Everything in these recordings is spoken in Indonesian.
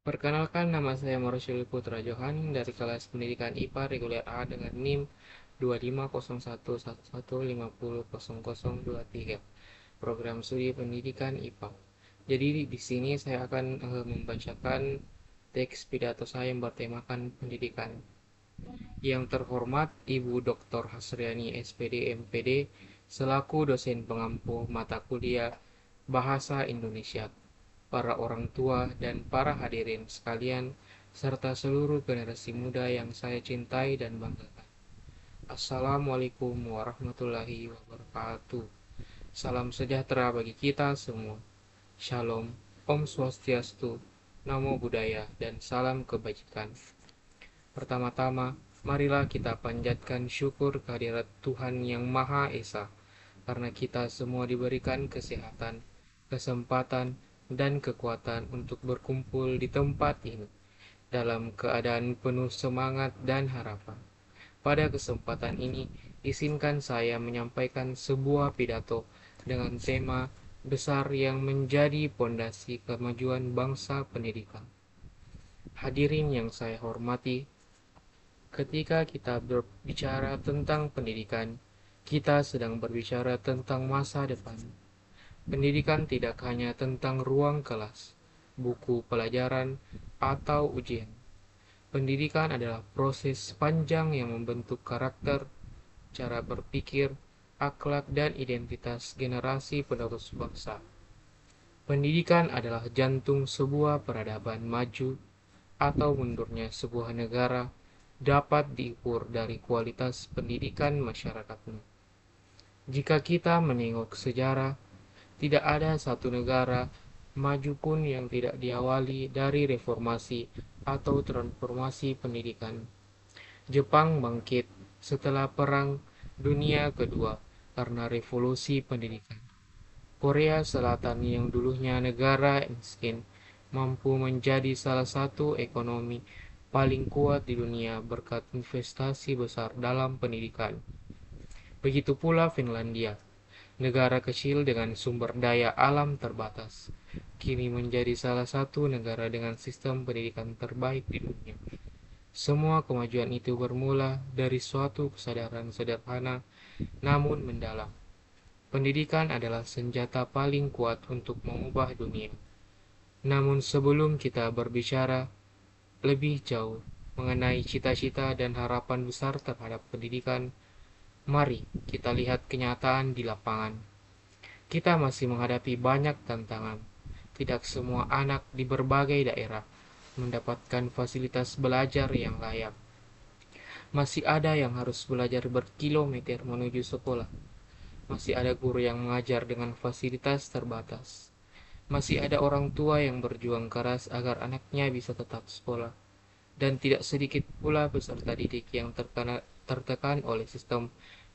Perkenalkan, nama saya Marsyul Putra Johan dari kelas pendidikan IPA reguler A dengan NIM 250111500023, program studi pendidikan IPA. Jadi di sini saya akan membacakan teks pidato saya yang bertemakan pendidikan. Yang terhormat Ibu Dr. Hasriani SPD MPD selaku dosen pengampu mata kuliah Bahasa Indonesia, para orang tua dan para hadirin sekalian, serta seluruh generasi muda yang saya cintai dan banggakan. Assalamualaikum warahmatullahi wabarakatuh. Salam sejahtera bagi kita semua. Shalom, Om Swastiastu, Namo Buddhaya, dan salam kebajikan. Pertama-tama, marilah kita panjatkan syukur kehadirat Tuhan Yang Maha Esa, karena kita semua diberikan kesehatan, kesempatan, dan kekuatan untuk berkumpul di tempat ini dalam keadaan penuh semangat dan harapan. Pada kesempatan ini, izinkan saya menyampaikan sebuah pidato dengan tema besar yang menjadi pondasi kemajuan bangsa pendidikan. Hadirin yang saya hormati, ketika kita berbicara tentang pendidikan, kita sedang berbicara tentang masa depan. Pendidikan tidak hanya tentang ruang kelas, buku pelajaran, atau ujian. Pendidikan adalah proses panjang yang membentuk karakter, cara berpikir, akhlak, dan identitas generasi penerus bangsa. Pendidikan adalah jantung sebuah peradaban maju atau mundurnya sebuah negara dapat diukur dari kualitas pendidikan masyarakatnya. Jika kita menengok sejarah, tidak ada satu negara maju pun yang tidak diawali dari reformasi atau transformasi pendidikan. Jepang bangkit setelah Perang Dunia Kedua karena revolusi pendidikan. Korea Selatan yang dulunya negara miskin mampu menjadi salah satu ekonomi paling kuat di dunia berkat investasi besar dalam pendidikan. Begitu pula Finlandia, negara kecil dengan sumber daya alam terbatas, kini menjadi salah satu negara dengan sistem pendidikan terbaik di dunia. Semua kemajuan itu bermula dari suatu kesadaran sederhana namun mendalam. Pendidikan adalah senjata paling kuat untuk mengubah dunia. Namun sebelum kita berbicara lebih jauh mengenai cita-cita dan harapan besar terhadap pendidikan, mari kita lihat kenyataan di lapangan. Kita masih menghadapi banyak tantangan. Tidak semua anak di berbagai daerah mendapatkan fasilitas belajar yang layak. Masih ada yang harus belajar berkilometer menuju sekolah. Masih ada guru yang mengajar dengan fasilitas terbatas. Masih ada orang tua yang berjuang keras agar anaknya bisa tetap sekolah. Dan tidak sedikit pula peserta didik yang tertekan oleh sistem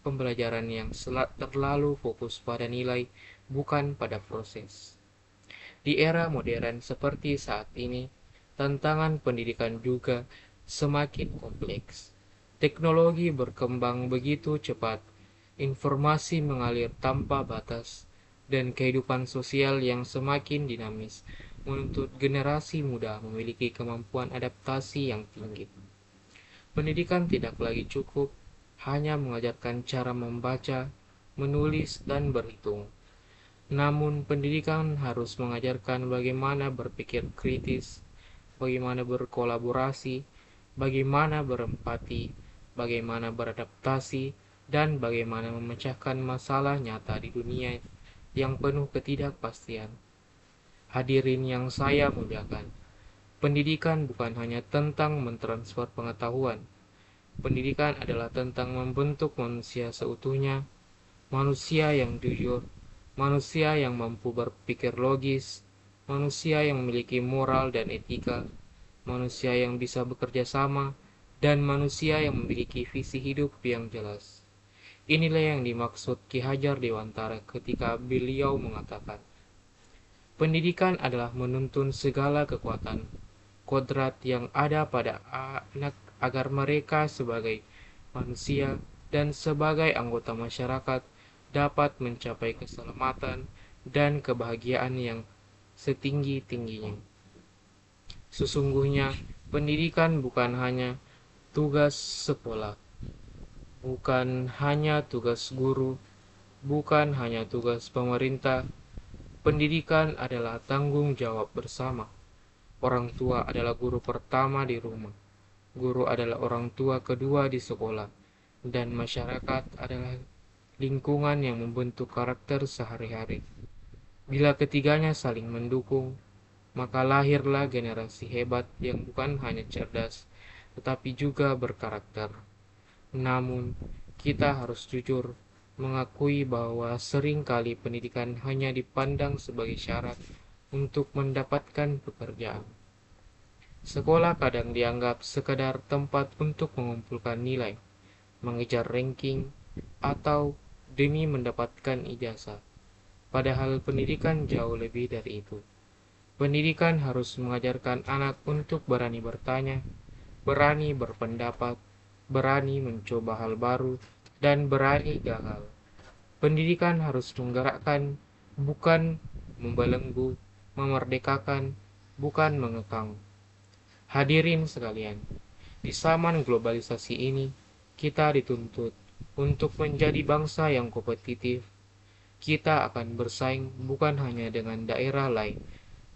pembelajaran yang terlalu fokus pada nilai, bukan pada proses. Di era modern seperti saat ini, tantangan pendidikan juga semakin kompleks. Teknologi berkembang begitu cepat, informasi mengalir tanpa batas, dan kehidupan sosial yang semakin dinamis menuntut generasi muda memiliki kemampuan adaptasi yang tinggi. Pendidikan tidak lagi cukup hanya mengajarkan cara membaca, menulis, dan berhitung. Namun, pendidikan harus mengajarkan bagaimana berpikir kritis, bagaimana berkolaborasi, bagaimana berempati, bagaimana beradaptasi, dan bagaimana memecahkan masalah nyata di dunia yang penuh ketidakpastian. Hadirin yang saya muliakan, pendidikan bukan hanya tentang mentransfer pengetahuan. Pendidikan adalah tentang membentuk manusia seutuhnya, manusia yang jujur, manusia yang mampu berpikir logis, manusia yang memiliki moral dan etika, manusia yang bisa bekerja sama, dan manusia yang memiliki visi hidup yang jelas. Inilah yang dimaksud Ki Hajar Dewantara ketika beliau mengatakan, pendidikan adalah menuntun segala kekuatan, kodrat yang ada pada anak agar mereka sebagai manusia dan sebagai anggota masyarakat dapat mencapai keselamatan dan kebahagiaan yang setinggi-tingginya. Sesungguhnya, pendidikan bukan hanya tugas sekolah, bukan hanya tugas guru, bukan hanya tugas pemerintah. Pendidikan adalah tanggung jawab bersama. Orang tua adalah guru pertama di rumah. Guru adalah orang tua kedua di sekolah. Dan masyarakat adalah lingkungan yang membentuk karakter sehari-hari. Bila ketiganya saling mendukung, maka lahirlah generasi hebat yang bukan hanya cerdas, tetapi juga berkarakter. Namun, kita harus jujur mengakui bahwa seringkali pendidikan hanya dipandang sebagai syarat untuk mendapatkan pekerjaan. Sekolah kadang dianggap sekadar tempat untuk mengumpulkan nilai, mengejar ranking, atau demi mendapatkan ijazah. Padahal pendidikan jauh lebih dari itu. Pendidikan harus mengajarkan anak untuk berani bertanya, berani berpendapat, berani mencoba hal baru, dan berani gagal. Pendidikan harus menggerakkan, bukan membelenggu, memerdekakan, bukan mengekang. Hadirin sekalian, di zaman globalisasi ini, kita dituntut untuk menjadi bangsa yang kompetitif. Kita akan bersaing bukan hanya dengan daerah lain,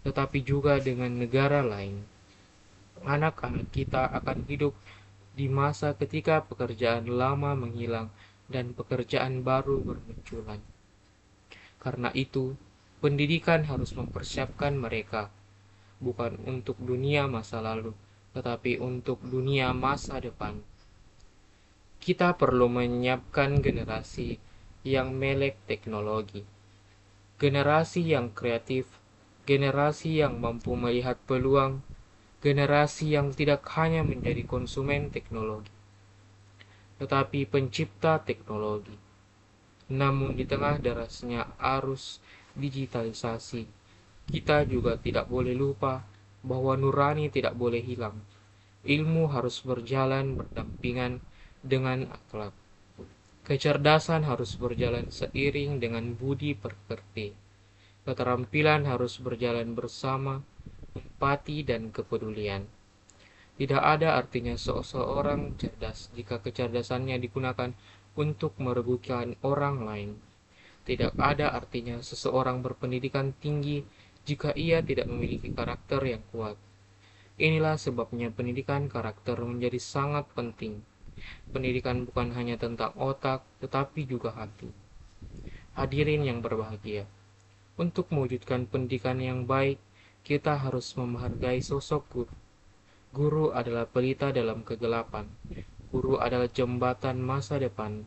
tetapi juga dengan negara lain. Anak-anak kita akan hidup di masa ketika pekerjaan lama menghilang dan pekerjaan baru bermunculan. Karena itu, pendidikan harus mempersiapkan mereka bukan untuk dunia masa lalu, tetapi untuk dunia masa depan. Kita perlu menyiapkan generasi yang melek teknologi, generasi yang kreatif, generasi yang mampu melihat peluang, generasi yang tidak hanya menjadi konsumen teknologi, tetapi pencipta teknologi. Namun di tengah derasnya arus digitalisasi, kita juga tidak boleh lupa bahwa nurani tidak boleh hilang. Ilmu harus berjalan berdampingan dengan akhlak. Kecerdasan harus berjalan seiring dengan budi pekerti. Keterampilan harus berjalan bersama empati dan kepedulian. Tidak ada artinya seseorang cerdas jika kecerdasannya digunakan untuk merugikan orang lain. Tidak ada artinya seseorang berpendidikan tinggi jika ia tidak memiliki karakter yang kuat. Inilah sebabnya pendidikan karakter menjadi sangat penting. Pendidikan bukan hanya tentang otak, tetapi juga hati. Hadirin yang berbahagia, untuk mewujudkan pendidikan yang baik, kita harus menghargai sosok guru. Guru adalah pelita dalam kegelapan. Guru adalah jembatan masa depan.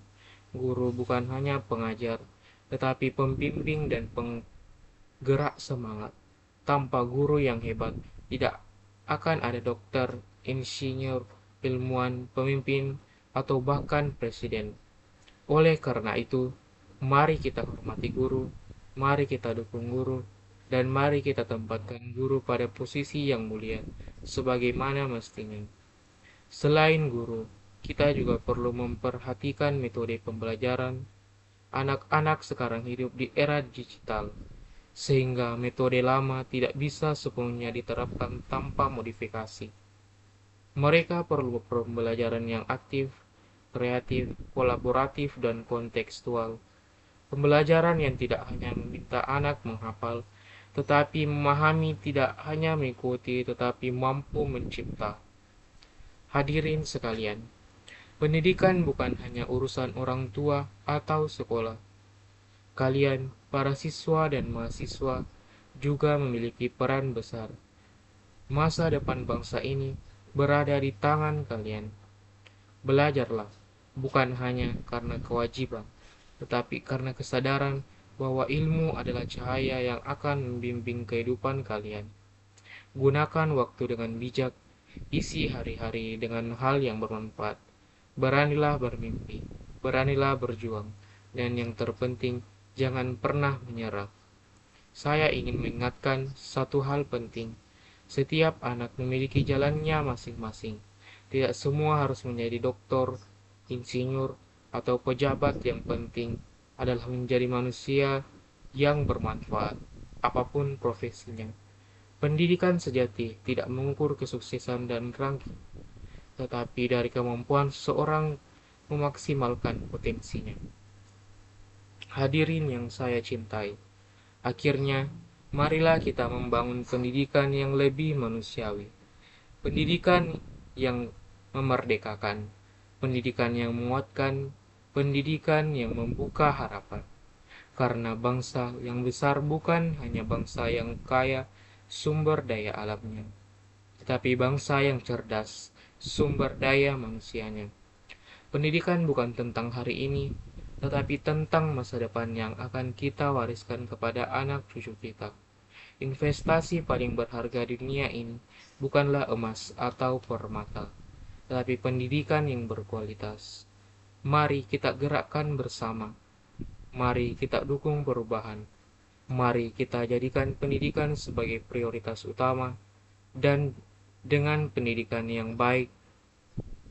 Guru bukan hanya pengajar, tetapi pembimbing dan penggerak semangat. Tanpa guru yang hebat, tidak akan ada dokter, insinyur, ilmuwan, pemimpin, atau bahkan presiden. Oleh karena itu, mari kita hormati guru, mari kita dukung guru, dan mari kita tempatkan guru pada posisi yang mulia, sebagaimana mestinya. Selain guru, kita juga perlu memperhatikan metode pembelajaran. Anak-anak sekarang hidup di era digital, sehingga metode lama tidak bisa sepenuhnya diterapkan tanpa modifikasi. Mereka perlu pembelajaran yang aktif, kreatif, kolaboratif, dan kontekstual. Pembelajaran yang tidak hanya meminta anak menghafal, tetapi memahami, tidak hanya mengikuti, tetapi mampu mencipta. Hadirin sekalian, pendidikan bukan hanya urusan orang tua atau sekolah. Kalian, para siswa dan mahasiswa, juga memiliki peran besar. Masa depan bangsa ini berada di tangan kalian. Belajarlah, bukan hanya karena kewajiban, tetapi karena kesadaran bahwa ilmu adalah cahaya yang akan membimbing kehidupan kalian. Gunakan waktu dengan bijak, isi hari-hari dengan hal yang bermanfaat. Beranilah bermimpi, beranilah berjuang, dan yang terpenting, jangan pernah menyerah. Saya ingin mengingatkan satu hal penting. Setiap anak memiliki jalannya masing-masing. Tidak semua harus menjadi doktor, insinyur, atau pejabat. Yang penting adalah menjadi manusia yang bermanfaat, apapun profesinya. Pendidikan sejati tidak mengukur kesuksesan dan ranking, tetapi dari kemampuan seseorang memaksimalkan potensinya. Hadirin yang saya cintai, akhirnya marilah kita membangun pendidikan yang lebih manusiawi, pendidikan yang memerdekakan, pendidikan yang menguatkan, pendidikan yang membuka harapan. Karena bangsa yang besar bukan hanya bangsa yang kaya sumber daya alamnya, tetapi bangsa yang cerdas sumber daya manusianya. Pendidikan bukan tentang hari ini, tetapi tentang masa depan yang akan kita wariskan kepada anak cucu kita. Investasi paling berharga di dunia ini bukanlah emas atau permata, tetapi pendidikan yang berkualitas. Mari kita gerakkan bersama. Mari kita dukung perubahan. Mari kita jadikan pendidikan sebagai prioritas utama, dan dengan pendidikan yang baik,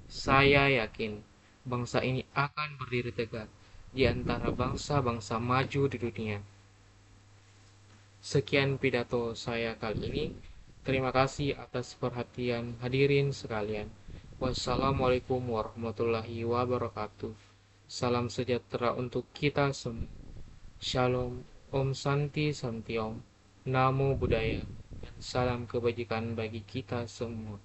saya yakin bangsa ini akan berdiri tegak di antara bangsa-bangsa maju di dunia. Sekian pidato saya kali ini. Terima kasih atas perhatian hadirin sekalian. Wassalamualaikum warahmatullahi wabarakatuh. Salam sejahtera untuk kita semua. Shalom, Om Santi Santi Om, Namo Buddhaya, dan salam kebajikan bagi kita semua.